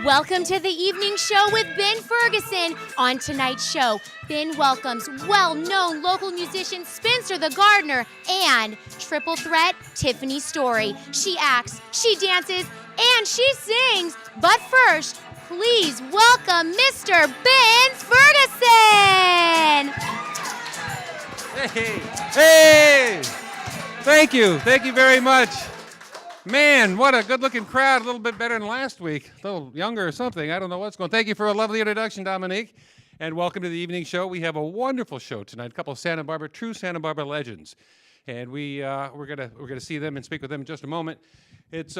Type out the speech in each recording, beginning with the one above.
Welcome to the evening show with Ben Ferguson. On tonight's show, Ben welcomes well-known local musician Spencer the Gardener and triple threat Tiffany Story. She acts, she dances, and she sings. But first, please welcome Mr. Ben Ferguson. Hey! Thank you very much. Man, what a good-looking crowd. A little bit better than last week. A little younger or something. I don't know what's going on. Thank you for a lovely introduction, Dominique. And welcome to the evening show. We have a wonderful show tonight. A couple of true Santa Barbara legends. And we're gonna see them and speak with them in just a moment. It's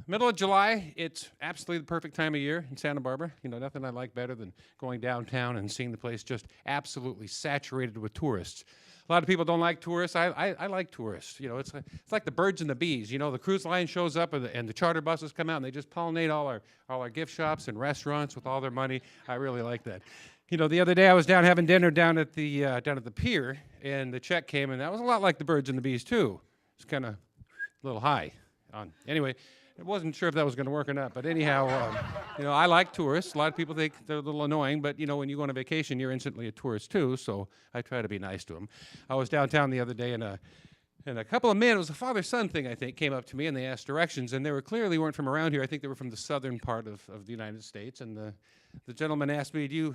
middle of July. It's absolutely the perfect time of year in Santa Barbara. You know, nothing I like better than going downtown and seeing the place just absolutely saturated with tourists. A lot of people don't like tourists. I like tourists. You know, it's like the birds and the bees. You know, the cruise line shows up and the charter buses come out and they just pollinate all our gift shops and restaurants with all their money. I really like that. You know, the other day I was down having dinner down at the pier, and the check came, and that was a lot like the birds and the bees too. It's kind of a little high. Anyway, I wasn't sure if that was going to work or not, but anyhow, you know, I like tourists. A lot of people think they're a little annoying, but, you know, when you go on a vacation, you're instantly a tourist, too, so I try to be nice to them. I was downtown the other day, and a couple of men, it was a father-son thing, I think, came up to me, and they asked directions, and they weren't from around here. I think they were from the southern part of the United States, and the gentleman asked me, do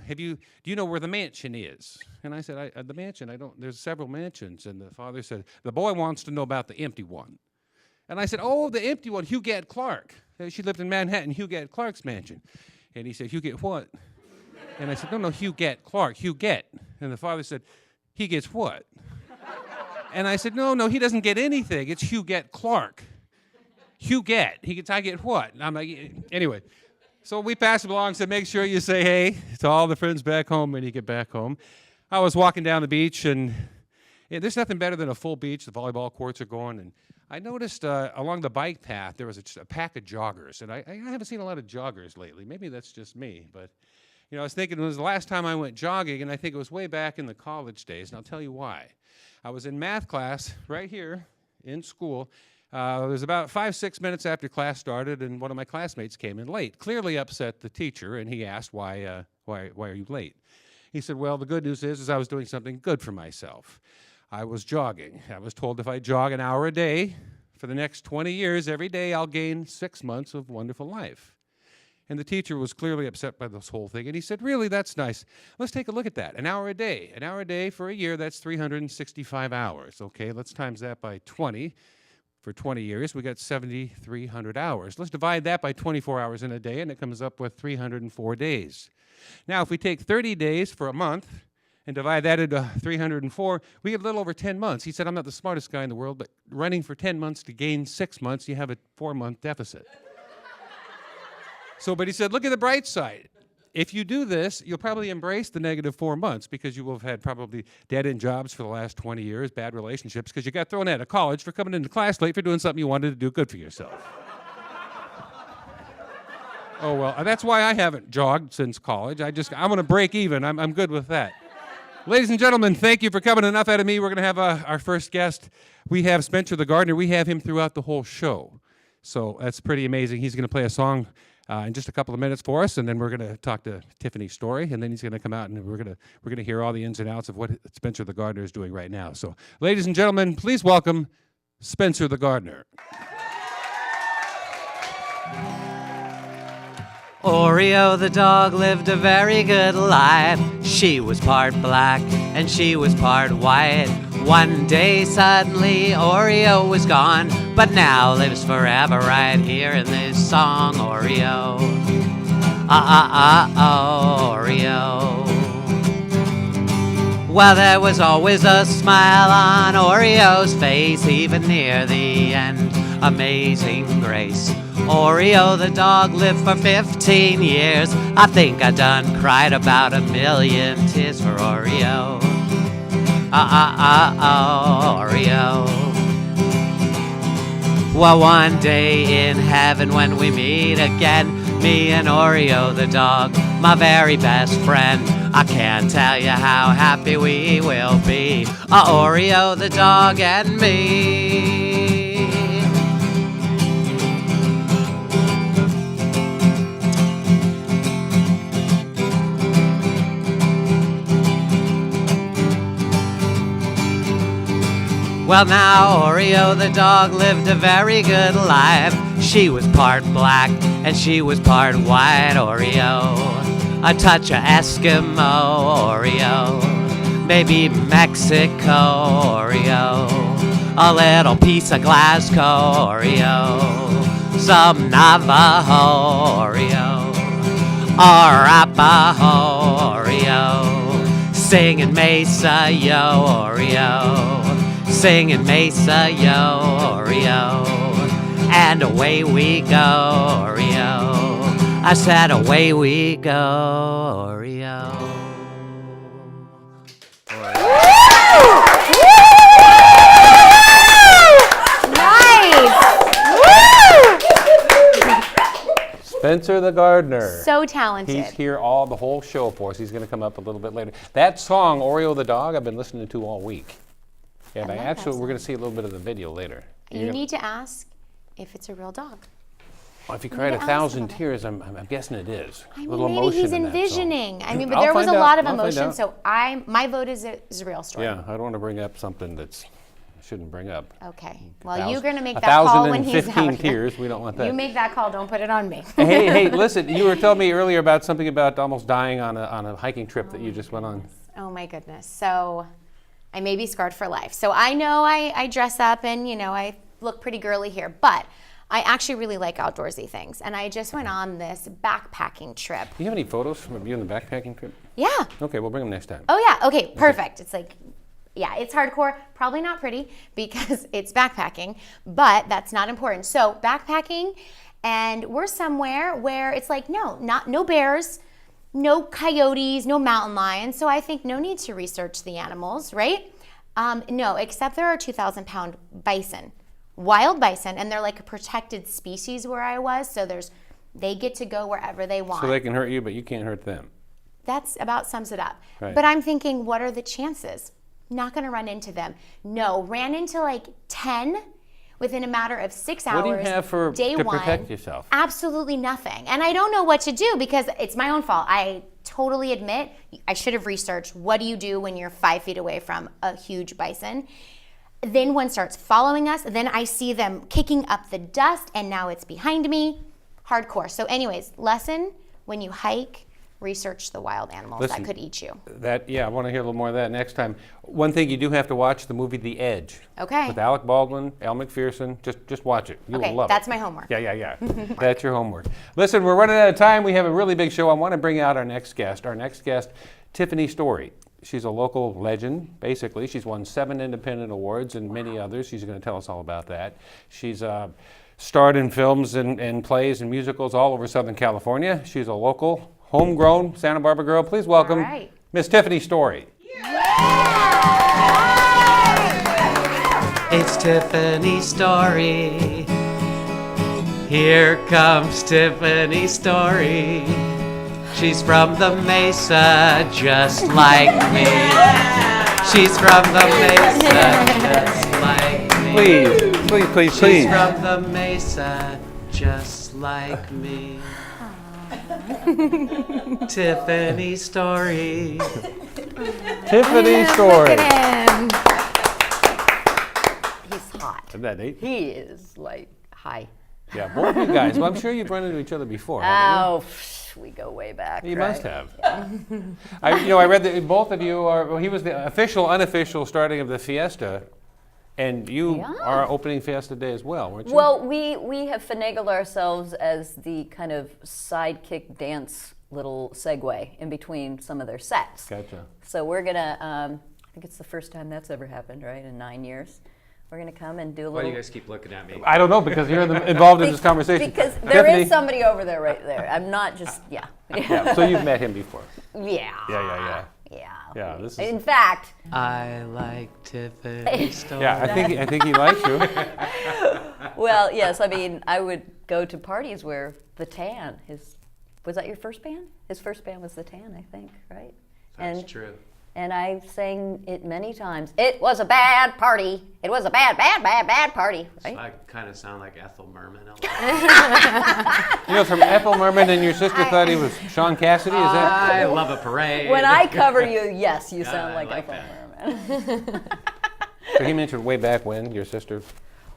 you know where the mansion is? And I said, the mansion, there's several mansions, and the father said, the boy wants to know about the empty one. And I said, oh, the empty one, Huguette Clark. She lived in Manhattan, Huguette Clark's mansion. And he said, Huguette what? And I said, no, Huguette Clark, Huguette. And the father said, he gets what? And I said, no, he doesn't get anything. It's Huguette Clark. Huguette. He gets, I get what? And I'm like, anyway. So we passed him along and said, make sure you say hey to all the friends back home when you get back home. I was walking down the beach, and there's nothing better than a full beach. The volleyball courts are going, and I noticed along the bike path there was a pack of joggers, and I haven't seen a lot of joggers lately. Maybe that's just me, but you know, I was thinking it was the last time I went jogging, and I think it was way back in the college days, and I'll tell you why. I was in math class right here in school. It was about 5-6 minutes after class started, and one of my classmates came in late, clearly upset the teacher, and he asked, why are you late? He said, well, the good news is I was doing something good for myself. I was jogging. I was told if I jog an hour a day for the next 20 years, every day I'll gain 6 months of wonderful life. And the teacher was clearly upset by this whole thing, and he said, really, that's nice. Let's take a look at that. An hour a day. An hour a day for a year, that's 365 hours. Okay, let's times that by 20. For 20 years, we got 7,300 hours. Let's divide that by 24 hours in a day, and it comes up with 304 days. Now, if we take 30 days for a month, and divide that into 304, we get a little over 10 months. He said, I'm not the smartest guy in the world, but running for 10 months to gain 6 months, you have a 4-month deficit. But he said, look at the bright side. If you do this, you'll probably embrace the negative 4 months because you will have had probably dead-end jobs for the last 20 years, bad relationships, because you got thrown out of college for coming into class late for doing something you wanted to do good for yourself. Oh, well, that's why I haven't jogged since college. I'm going to break even. I'm good with that. Ladies and gentlemen, thank you for coming. Enough out of me. We're going to have our first guest. We have Spencer the Gardener. We have him throughout the whole show. So that's pretty amazing. He's going to play a song in just a couple of minutes for us, and then we're going to talk to Tiffany Story, and then he's going to come out, and we're going to hear all the ins and outs of what Spencer the Gardener is doing right now. So, ladies and gentlemen, please welcome Spencer the Gardener. Oreo the dog lived a very good life. She was part black and she was part white. One day suddenly Oreo was gone, but now lives forever right here in this song, Oreo. Oreo. Well, there was always a smile on Oreo's face, even near the end. Amazing grace. Oreo the dog lived for 15 years. I think I done cried about 1 million tears for Oreo. Oreo. Well, one day in heaven when we meet again, me and Oreo the dog, my very best friend, I can't tell you how happy we will be, Oreo the dog and me. Well, now Oreo the dog lived a very good life. She was part black and she was part white Oreo. A touch of Eskimo Oreo. Maybe Mexico Oreo. A little piece of Glasgow Oreo. Some Navajo Oreo. Arapaho Oreo. Singing Mesa Yo Oreo. Singing Mesa Yo Oreo. And away we go Oreo. I said away we go Oreo. Spencer the gardener. So talented. He's here the whole show for us. He's going to come up a little bit later. That song, Oreo the dog, I've been listening to all week. And actually, we're going to see a little bit of the video later. You need to ask if it's a real dog. Well, if he cried 1,000 tears, I'm guessing it is. I mean, a little maybe emotion he's in that song. envisioning. I mean, but I'll there was a find lot out. of I'll find emotion, out. so my vote is a real story. Yeah, I don't want to bring up something I shouldn't bring up. Okay. Well, you're going to make that call when he's out. 1,015 tears, we don't want that. You make that call, don't put it on me. hey, listen, you were telling me earlier about something about almost dying on a hiking trip that you just went on. Oh my goodness. So I may be scarred for life. So I know I dress up and, I look pretty girly here, but I actually really like outdoorsy things. And I just went on this backpacking trip. Do you have any photos from you on the backpacking trip? Yeah. Okay, we'll bring them next time. Oh yeah, okay, perfect. It's like, yeah, it's hardcore, probably not pretty because it's backpacking, but that's not important. So backpacking, and we're somewhere where it's like, no bears, no coyotes, no mountain lions. So I think no need to research the animals, right? No, except there are 2,000-pound bison, wild bison, and they're like a protected species where I was. So they get to go wherever they want. So they can hurt you, but you can't hurt them. That's about sums it up. Right. But I'm thinking, what are the chances? Not going to run into them. No, ran into like 10 within a matter of 6 hours. What do you have to one. protect yourself? Absolutely nothing. And I don't know what to do because it's my own fault. I totally admit I should have researched what do you do when you're 5 feet away from a huge bison. Then one starts following us. Then I see them kicking up the dust and now it's behind me. Hardcore. So anyways, lesson, when you hike, research the wild animals that could eat you. I want to hear a little more of that next time. One thing you do have to watch, the movie The Edge. Okay. With Alec Baldwin, Elle McPherson. Just watch it. You will love it. That's my homework. Yeah. That's your homework. Listen, we're running out of time. We have a really big show. I want to bring out our next guest. Tiffany Story. She's a local legend, basically. She's won 7 independent awards and many others. She's going to tell us all about that. She's starred in films and plays and musicals all over Southern California. She's a local, homegrown Santa Barbara girl. Please welcome Miss Tiffany Story. It's Tiffany Story. Here comes Tiffany Story. She's from the Mesa, just like me. She's from the Mesa, just like me. Please. She's from the Mesa, just like me. Tiffany Story. Tiffany Story. Look at him. He's hot. Isn't that neat? He is like, hi. Yeah, both of you guys. Well, I'm sure you've run into each other before, haven't you? We go way back. You right? must have. Yeah. I read that both of you are. Well, he was the unofficial starting of the Fiesta, and you are opening Fiesta Day as well, weren't you? Well, we have finagled ourselves as the kind of sidekick dance little segue in between some of their sets. Gotcha. So we're gonna. I think it's the first time that's ever happened, right? In 9 years. We're going to come and do a little... Why do you guys keep looking at me? I don't know, because you're involved in this conversation. Because there is somebody over there, right there. I'm not just, Yeah, so you've met him before. Yeah. Yeah, this is... In fact... I like Tiffany Story. Yeah, I think he likes you. Well, yes, I mean, I would go to parties where The Tan, was that your first band? His first band was The Tan, I think, right? That's true. And I sang it many times. It was a bad party. It was a bad party. Right? So I kind of sound like Ethel Merman. From Ethel Merman, and your sister thought he was Sean Cassidy, is that? I love a parade. When I cover you, yes, you sound like I like Ethel Merman. So he mentioned way back when, your sister.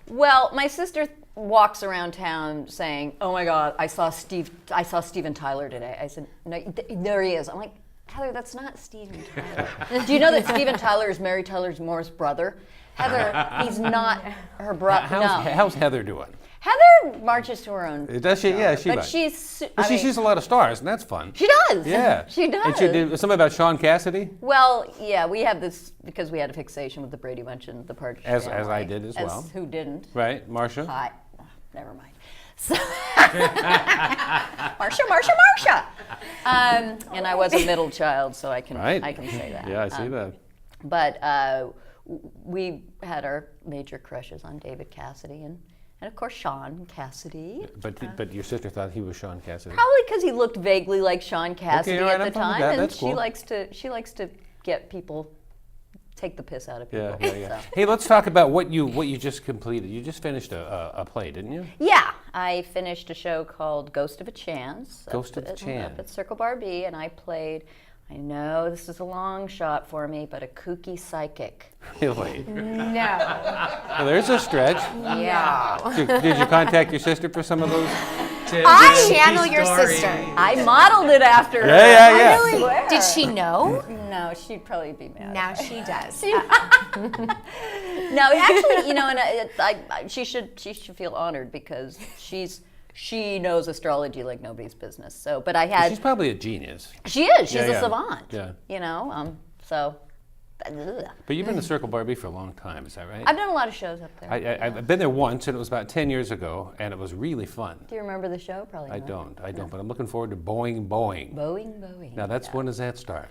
Well, my sister walks around town saying, "Oh my God, I saw Steven Tyler today." I said, "No, there he is." I'm like, "Heather, that's not Steven Tyler." Do you know that Steven Tyler is Mary Tyler Moore's brother? Heather, he's not her brother. How's Heather doing? Heather marches to her own. Does she? Yeah, but might. she sees a lot of stars, and that's fun. She does. Yeah, she does. And she did something about Sean Cassidy. Well, yeah, we have this because we had a fixation with the Brady Bunch and the Partridge As Family. I did as well. Who didn't? Right, Marcia. Hi. Never mind. So Marcia. And I was a middle child, so I can say that. Yeah, I see that. But we had our major crushes on David Cassidy and of course Sean Cassidy. But your sister thought he was Sean Cassidy. Probably because he looked vaguely like Sean Cassidy at the time, and That's cool. she likes to get people. Take the piss out of people. Yeah. So. Hey, let's talk about what you just completed. You just finished a play, didn't you? Yeah, I finished a show called Ghost of a Chance. Ghost of a Chance. Up at Circle Bar B, and I played. I know this is a long shot for me, but a kooky psychic. Really? No. Well, there's a stretch. Yeah. Did you contact your sister for some of those? I channel your sister. I modeled it after her. Yeah. I swear. Did she know? No, she'd probably be mad. Now she does. No, actually, and she should feel honored because she knows astrology like nobody's business. So, but I had. She's probably a genius. She is. She's Yeah, a yeah. savant. Yeah. So. But you've been to Circle Bar B for a long time, is that right? I've done a lot of shows up there. I've been there once, and it was about 10 years ago, and it was really fun. Do you remember the show? Probably I not. don't, but I'm looking forward to Boing Boing. Boing. Now, when does that start?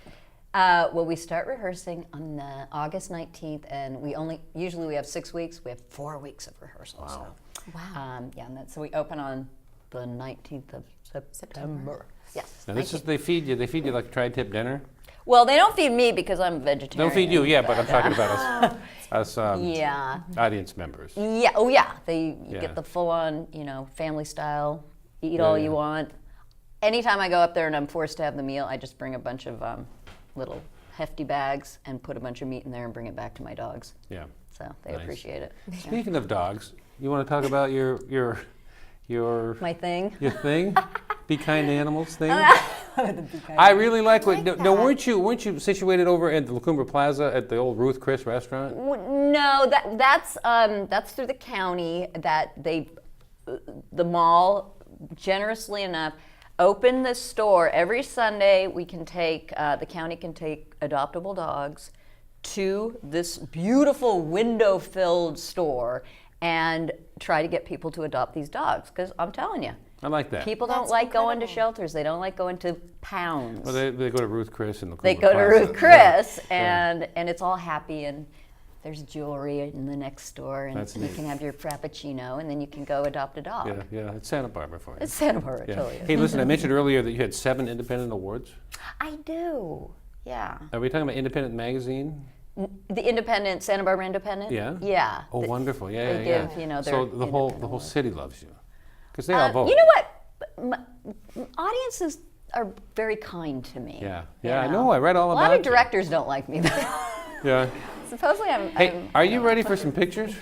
Well, we start rehearsing on August 19th, and usually we have 6 weeks. We have 4 weeks of rehearsal. Wow. So. Wow. So we open on the 19th of September. Yes. Now, they feed you like a tri-tip dinner? Well, they don't feed me because I'm a vegetarian. Don't feed you, yeah, but I'm talking about us audience members. Yeah. Oh, yeah. You get the full-on, family style. Eat all you want. Anytime I go up there and I'm forced to have the meal, I just bring a bunch of little hefty bags and put a bunch of meat in there and bring it back to my dogs. Yeah. So they appreciate it. Speaking of dogs, you want to talk about your My thing. Your thing? Be kind to animals thing? I really like what. No, weren't you situated over at the La Cumbre Plaza at the old Ruth Chris restaurant? No, that's through the county. The mall, generously enough, opened this store every Sunday. We can take the county can take adoptable dogs to this beautiful window-filled store and try to get people to adopt these dogs. Because I'm telling you. I like that. People don't like going to shelters. They don't like going to pounds. Well, they go to Ruth Chris and they go to Ruth Chris, and it's all happy, and there's jewelry in the next store, and you can have your frappuccino, and then you can go adopt a dog. Yeah, it's Santa Barbara for you. It's Santa Barbara, totally. Hey, listen, I mentioned earlier that you had 7 independent awards. I do. Yeah. Are we talking about Independent Magazine? The Independent, Santa Barbara Independent. Yeah. Yeah. Oh, wonderful! Yeah, they yeah. give, So the whole city loves you. Because they all vote. You know what? Audiences are very kind to me. Yeah. I know. I read all about it. A lot of directors don't like me. Yeah. Supposedly Are you ready for some pictures?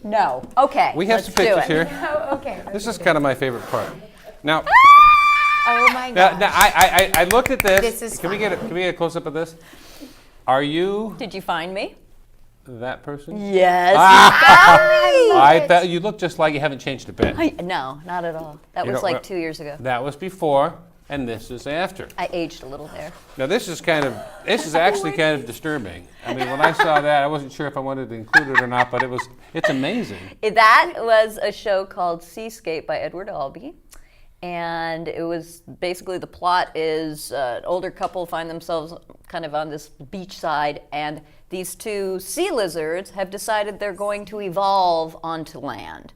No. Okay. We have some pictures here. Oh, okay. This is kind of my favorite part. Now. Oh my God. Now I looked at this. This is Can we get a close up of this? Are you Did you find me? that person? Yes. I bet you look just like you haven't changed a bit. No, not at all. That was like 2 years ago. That was before, and this is after. I aged a little there. Now this is actually kind of disturbing. I mean, when I saw that, I wasn't sure if I wanted to include it or not, but it's amazing. That was a show called Seascape by Edward Albee. And it was basically, the plot is an older couple find themselves kind of on this beach side, and these 2 sea lizards have decided they're going to evolve onto land.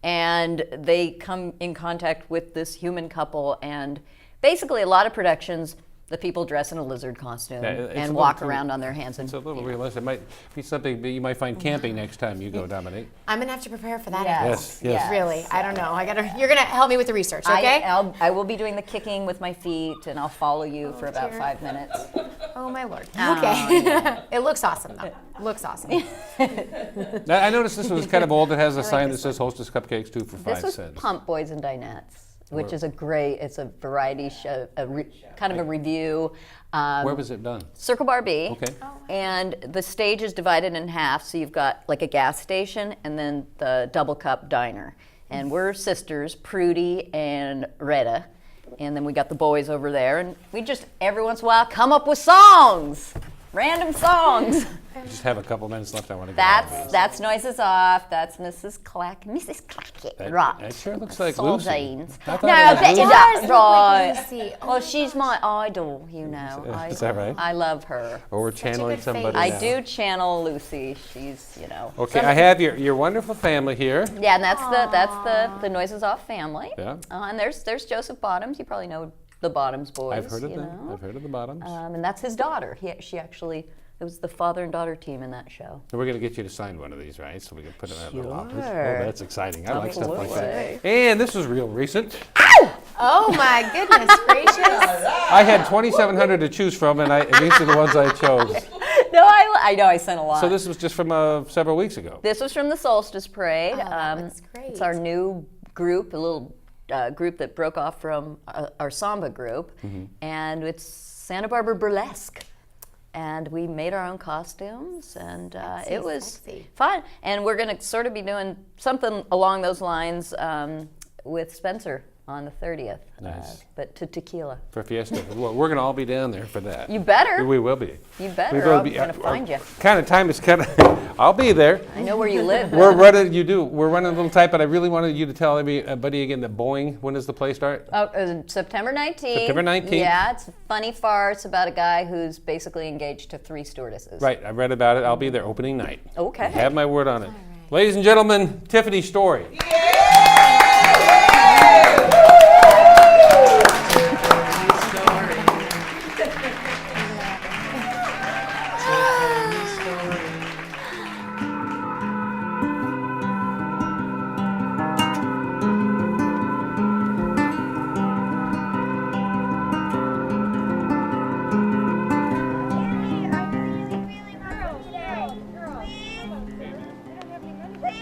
And they come in contact with this human couple, and basically a lot of productions, the people dress in a lizard costume Yeah, it's a and little walk too- around on their hands and It's a little realistic. It might be something that you might find camping next time you go, Dominique. I'm gonna have to prepare for that. Yes, Amy. yes. Really, I don't know. You're gonna help me with the research, okay? I will be doing the kicking with my feet, and I'll follow you for about dear. 5 minutes. Oh my lord. Okay. It looks awesome though. Looks awesome. Now, I noticed this one is kind of old. It has a sign that says Hostess Cupcakes 2 for 5 This was cents. Pump Boys and Dinettes, which is it's a variety show, kind of a review. Where was it done? Circle Bar B. Okay. And the stage is divided in half, so you've got like a gas station and then the double cup diner. And we're sisters, Prudy and Retta. And then we got the boys over there, and we just every once in a while come up with songs, random songs. Just have a couple minutes left. I want to get on these. That's Noises Off. That's Mrs. Clackett. Right. That sure looks like Lucy. Sardines. I thought No, it was bet you Lucy. that Does look like right. Lucy. Well, she's my idol, you know. Is that right? I love her. Or we're a channeling good somebody face. now. I do channel Lucy. She's, Okay, I have your wonderful family here. Yeah, and that's the Noises Off family. Yeah. And there's Joseph Bottoms. You probably know the Bottoms boys. I've heard of you them. know. I've heard of the Bottoms. And that's his daughter. It was the father and daughter team in that show. And we're going to get you to sign one of these, right? So we can put it in that little office. Sure. Oh, that's exciting. I like stuff like that. Absolutely. And this was real recent. Oh my goodness gracious. I had 2,700 to choose from, and these are the ones I chose. No, I know I sent a lot. So this was just from several weeks ago. This was from the Solstice Parade. Oh, that's great. It's our new group, a little group that broke off from our samba group, and it's Santa Barbara Burlesque. And we made our own costumes, and it was sexy. fun. And we're going to sort of be doing something along those lines with Spencer on the 30th. Nice. But to tequila. For Fiesta. Well, we're going to all be down there for that. You better. We will be. You We better. will I'm be. going to find you. Kind of time is kind of. I'll be there. I know where you live. We're running. We're running a little tight, but I really wanted you to tell everybody again that Boeing. When does the play start? September 19th. September 19th. Yeah, it's a funny farce about a guy who's basically engaged to 3 stewardesses. Right. I read about it. I'll be there opening night. Okay. I have my word on it. Ladies and gentlemen, Tiffany Story.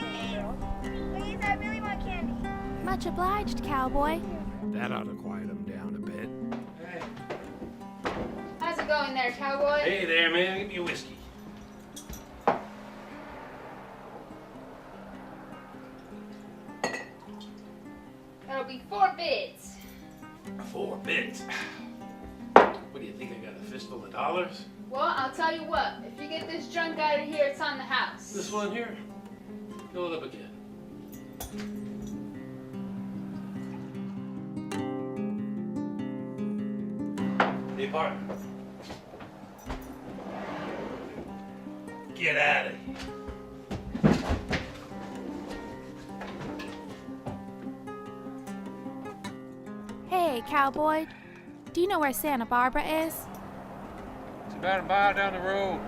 Please, I really want candy. Much obliged, Cowboy. That ought to quiet them down a bit. How's it going there, Cowboy? Hey there, man. Give me a whiskey. That'll be 4 bids. 4 bids. What do you think? I got a fistful of dollars? Well, I'll tell you what. If you get this junk out of here, it's on the house. This one here. Fill it up again. Hey, partner. Get out of here. Hey, Cowboy. Do you know where Santa Barbara is? It's about a mile down the road.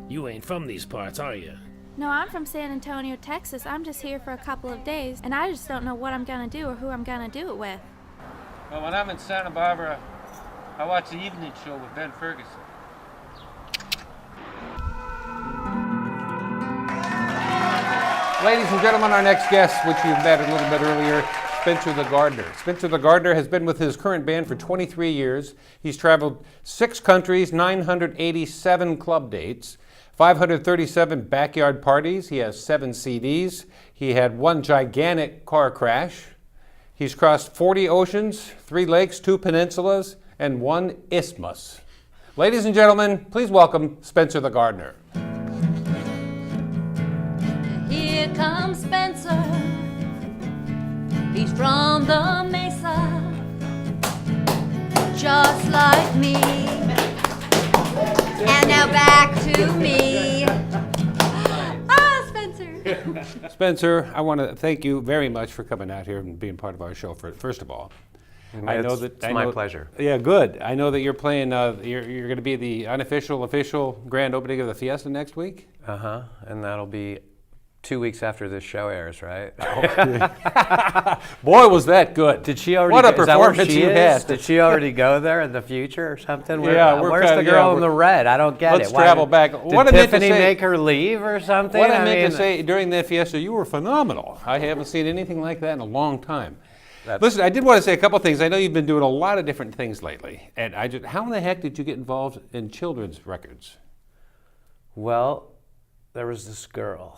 You ain't from these parts, are you? No, I'm from San Antonio, Texas. I'm just here for a couple of days, and I just don't know what I'm gonna do or who I'm gonna do it with. Well, when I'm in Santa Barbara, I watch the evening show with Ben Ferguson. Ladies and gentlemen, our next guest, which you've met a little bit earlier, Spencer the Gardener. Spencer the Gardener has been with his current band for 23 years. He's traveled 6 countries, 987 club dates, 537 backyard parties. He has 7 CDs. He had 1 gigantic car crash. He's crossed 40 oceans, 3 lakes, 2 peninsulas, and 1 isthmus. Ladies and gentlemen, please welcome Spencer the Gardener. Here comes Spencer. He's from the Mesa, just like me. And now back to me. Ah, Spencer. Spencer, I want to thank you very much for coming out here and being part of our show, first of all. I know It's that my pleasure. Yeah, good. I know that you're playing. You're going to be the unofficial, official grand opening of the Fiesta next week. And that'll be 2 weeks after this show airs, right? Boy, was that good! Did she already? What a is that where performance she you is? had! Did she already go there in the future or something? Yeah, where's the girl in the red? I don't get it. Let's travel back. Did What I meant to Tiffany say- make her leave or something? What I meant to say during that Fiesta, you were phenomenal. I haven't seen anything like that in a long time. Listen, I did want to say a couple things. I know you've been doing a lot of different things lately, and how in the heck did you get involved in children's records? Well, there was this girl.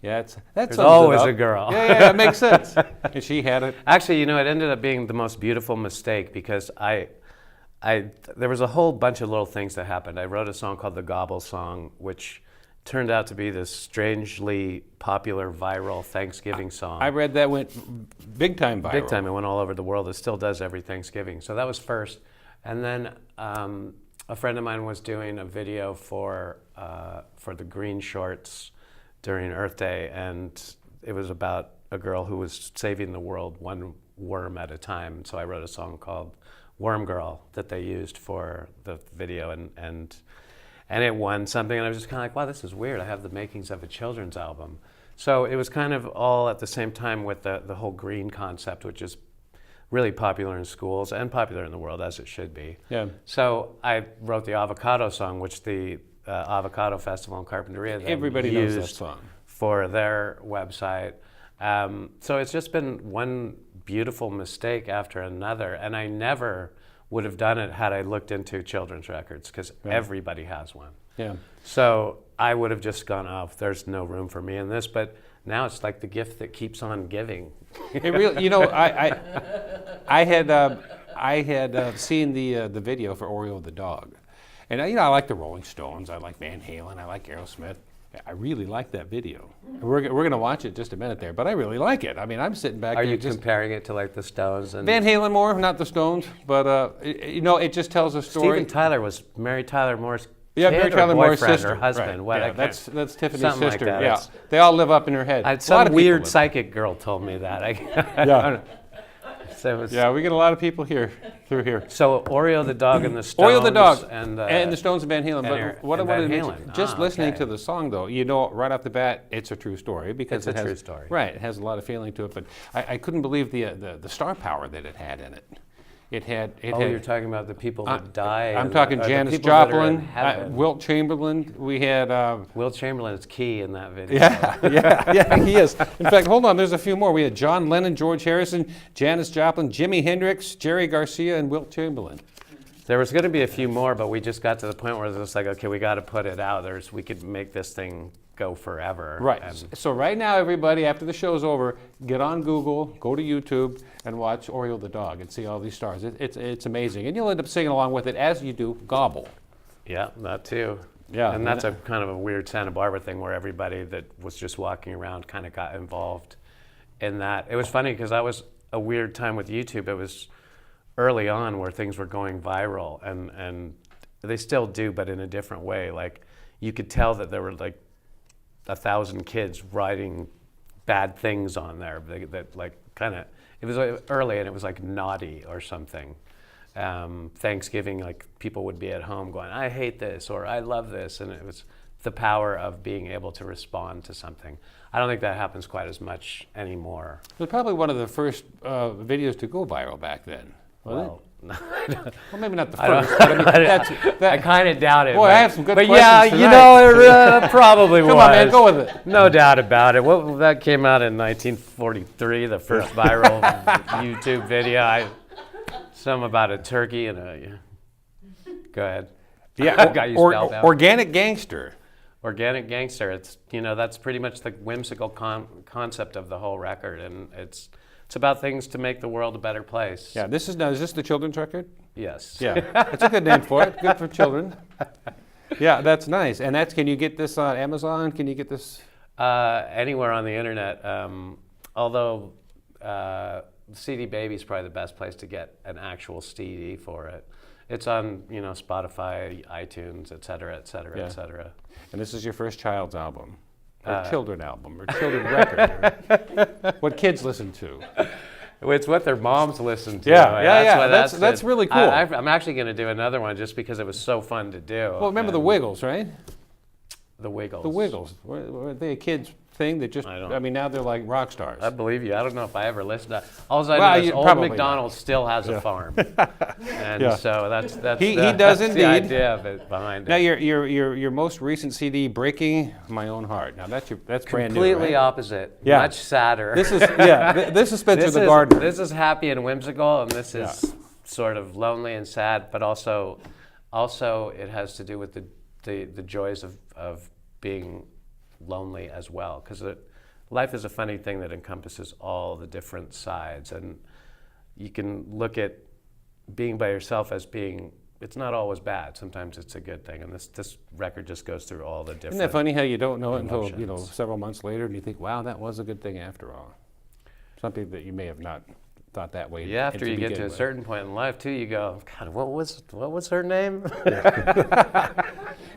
Yeah, that's There's always a girl. Yeah, that makes sense. And she had it. Actually, it ended up being the most beautiful mistake because there was a whole bunch of little things that happened. I wrote a song called the Gobble Song, which turned out to be this strangely popular viral Thanksgiving song. I read that went big time viral. Big time. It went all over the world. It still does every Thanksgiving. So that was first. And then a friend of mine was doing a video for the Green Shorts during Earth Day, and it was about a girl who was saving the world one worm at a time. So I wrote a song called Worm Girl that they used for the video, and it won something, and I was just kind of like, wow, this is weird. I have the makings of a children's album. So it was kind of all at the same time with the whole green concept, which is really popular in schools and popular in the world, as it should be. Yeah. So I wrote the Avocado Song, which the Avocado Festival in Carpinteria Everybody knows that used song. for their website. So it's just been one beautiful mistake after another, and I never would have done it had I looked into children's records, because everybody has one. Yeah. So I would have just gone, oh, there's no room for me in this, but now it's like the gift that keeps on giving. It really, I had seen the video for Oreo the dog, and I like the Rolling Stones, I like Van Halen, I like Aerosmith. I really like that video. We're going to watch it in just a minute there, but I really like it. I mean, I'm sitting back Are there you just comparing it to like the Stones? And Van Halen more, not the Stones, but it just tells a story. Steven Tyler was Mary Tyler Moore's Yeah, kid Mary or Tyler Moore's boyfriend sister. or husband. Right. What, Yeah, I can't- that's Tiffany's something like sister. that. Yeah, It's- they all live up in her head. A lot Some of people weird live. psychic girl told me that. I Yeah. don't know. So, it was, Yeah, we get a lot of people here through here. so Oreo the dog and the Stones. Oreo the dog and the Stones and Van Halen. and But what I Van wanted to mention, Halen. just Ah, listening okay. to the song though, right off the bat, it's a true story because It's it a has true story. Right, it has a lot of feeling to it. But I couldn't believe the star power that it had in it. It had. You're talking about the people that die. I'm and- talking or the Janis people that are in Joplin, heaven. Wilt Chamberlain. We had. Will Chamberlain is key in that video. Yeah, he is. In fact, hold on, there's a few more. We had John Lennon, George Harrison, Janis Joplin, Jimi Hendrix, Jerry Garcia, and Wilt Chamberlain. There was going to be a few more, but we just got to the point where it was like, okay, we got to put it out. We could make this thing go forever. Right. And So right now, everybody, after the show's over, get on Google, go to YouTube, and watch Oreo the dog and see all these stars. It's amazing. And you'll end up singing along with it as you do Gobble. yeah, that too. Yeah. And that's a kind of a weird Santa Barbara thing where everybody that was just walking around kind of got involved in that. It was funny because that was a weird time with YouTube. It was early on where things were going viral, and they still do, but in a different way. Like you could tell that there were like 1,000 kids writing bad things on there that like kind of, it was early and it was like naughty or something. Thanksgiving, like people would be at home going, I hate this or I love this, and it was the power of being able to respond to something. I don't think that happens quite as much anymore. It was probably one of the first videos to go viral back then. Well, Well, maybe not the I don't- first, but I mean, I kind of doubt it. Boy, I have some good but questions yeah, tonight. you know, it probably was. Come on, man, go with it. No doubt about it. That came out in 1943, the first viral YouTube video. Some about a turkey and a. Go ahead. Yeah, Got you spelled out. Organic Gangster. Organic Gangster. It's that's pretty much the whimsical concept of the whole record, and it's about things to make the world a better place. Yeah, is this the children's record? Yes. Yeah, that's a good name for it. Good for children. Yeah, that's nice. And can you get this on Amazon? Can you get this? Anywhere on the internet. Although CD Baby is probably the best place to get an actual CD for it. It's on Spotify, iTunes, et cetera, et cetera, Yeah. et cetera. And this is your first child's album, or children album, or children record, or what kids listen to. It's what their moms listen to. Yeah. That's really cool. I'm actually going to do another one just because it was so fun to do. Well, remember the Wiggles, right? The Wiggles. The Wiggles. Were they a kid's thing that just, I mean, now they're like rock stars. I believe you. I don't know if I ever listened to all I know is Old McDonald still has a farm. And so that's he does that's indeed. the idea of it behind it. Now your most recent CD, Breaking My Own Heart. Now that's brand new, completely right? opposite. Yeah. Much sadder. This is this is Spencer the Gardener. This is happy and whimsical, and this is sort of lonely and sad, but also it has to do with the joys of being lonely as well, because life is a funny thing that encompasses all the different sides, and you can look at being by yourself as being, it's not always bad. Sometimes it's a good thing, and this record just goes through all the different. Isn't that funny how you don't know it until emotions. several months later, and you think, wow, that was a good thing after all. Something that you may have not thought that way. Yeah, after you get to a certain point in life too, you go, God, what was her name?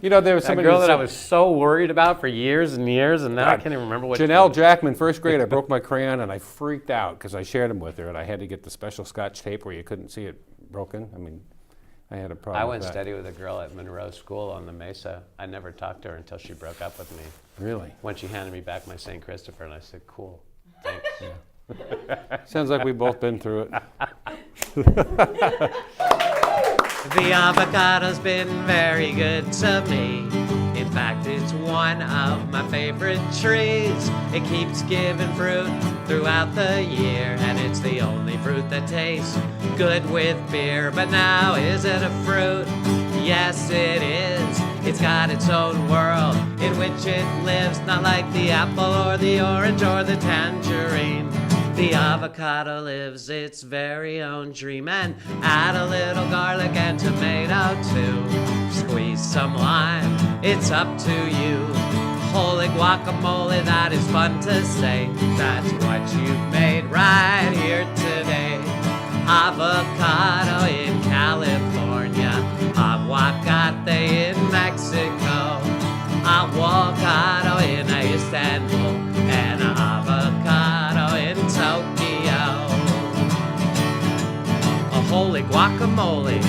There was somebody girl that I was so worried about for years and years, and now I can't even remember what. Janelle Jackman, first grade. I broke my crayon and I freaked out because I shared them with her, and I had to get the special Scotch tape where you couldn't see it broken. I mean, I had a problem. I with went that. steady with a girl at Monroe School on the Mesa. I never talked to her until she broke up with me. Really? When she handed me back my St. Christopher, and I said, "Cool, thanks." Sounds like we've both been through it. The avocado's been very good to me. In fact, it's one of my favorite trees. It keeps giving fruit throughout the year, and it's the only fruit that tastes good with beer. But now, is it a fruit? Yes, it is. It's got its own world in which it lives, not like the apple or the orange or the tangerine. The avocado lives its very own dream, and add a little garlic and tomato too. Squeeze some lime, it's up to you. Holy guacamole, that is fun to say. That's what you've made right here today. Avocado in California, aguacate in Mexico, avocado in Istanbul, and avocado in Tokyo. A holy guacamole.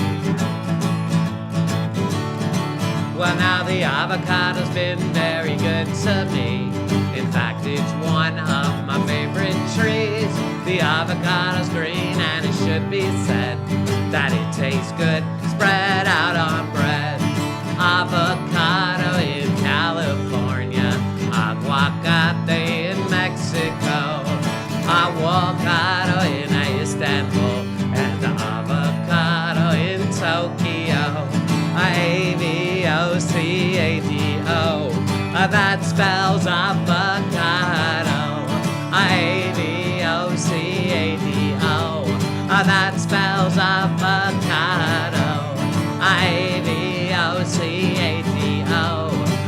Well, now the avocado's been very good to me. In fact, it's one of my favorite trees. The avocado's green, and it should be said that it tastes good spread out on bread. Avocado in California, aguacate in Mexico, avocado in Istanbul, and avocado in Tokyo. A-V-O-C-A-D-O, that spells avocado. A-V-O-C-A-D-O, that spells avocado. A-V-O-C-A-D-O,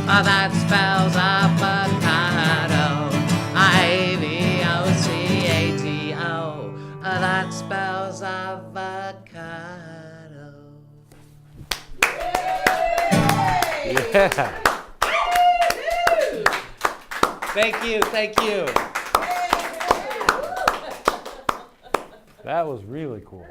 that spells avocado. A-V-O-C-A-D-O, that spells avocado. Yeah. Thank you. That was really cool.